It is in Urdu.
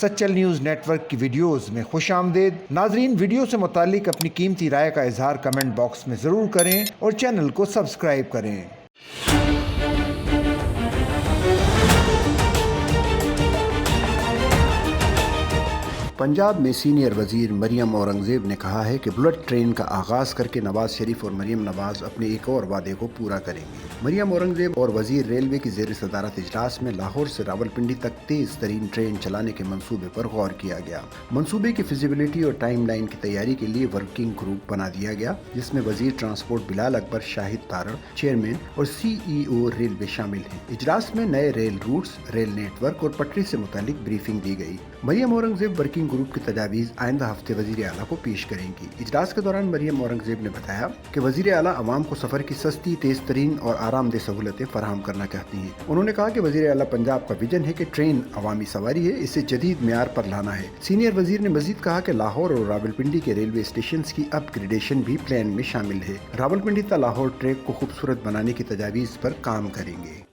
سچل نیوز نیٹ ورک کی ویڈیوز میں خوش آمدید۔ ناظرین، ویڈیو سے متعلق اپنی قیمتی رائے کا اظہار کمنٹ باکس میں ضرور کریں اور چینل کو سبسکرائب کریں۔ پنجاب میں سینئر وزیر مریم اورنگزیب نے کہا ہے کہ بلٹ ٹرین کا آغاز کر کے نواز شریف اور مریم نواز اپنے ایک اور وعدے کو پورا کریں گے۔ مریم اورنگزیب اور وزیر ریلوے کی زیر صدارت اجلاس میں لاہور سے راولپنڈی تک تیز ترین ٹرین چلانے کے منصوبے پر غور کیا گیا۔ منصوبے کی فیزیبلٹی اور ٹائم لائن کی تیاری کے لیے ورکنگ گروپ بنا دیا گیا، جس میں وزیر ٹرانسپورٹ بلال اکبر شاہد تارڑ، چیئرمین اور CEO ریلوے شامل ہیں۔ اجلاس میں نئے rail routes, rail network اور پٹری سے متعلق بریفنگ دی گئی۔ مریم اورنگزیب ورکنگ گروپ کی تجاویز آئندہ ہفتے وزیر اعلیٰ کو پیش کریں گی۔ اجلاس کے دوران مریم اورنگزیب نے بتایا کہ وزیر اعلیٰ عوام کو سفر کی سستی، تیز ترین اور آرام دہ سہولتیں فراہم کرنا چاہتی ہیں۔ انہوں نے کہا کہ وزیر اعلیٰ پنجاب کا ویژن ہے کہ ٹرین عوامی سواری ہے، اسے جدید معیار پر لانا ہے۔ سینئر وزیر نے مزید کہا کہ لاہور اور راولپنڈی کے ریلوے اسٹیشنز کی اپ گریڈیشن بھی پلان میں شامل ہے۔ راولپنڈی تا لاہور ٹریک کو خوبصورت بنانے کی تجاویز پر کام کریں گے۔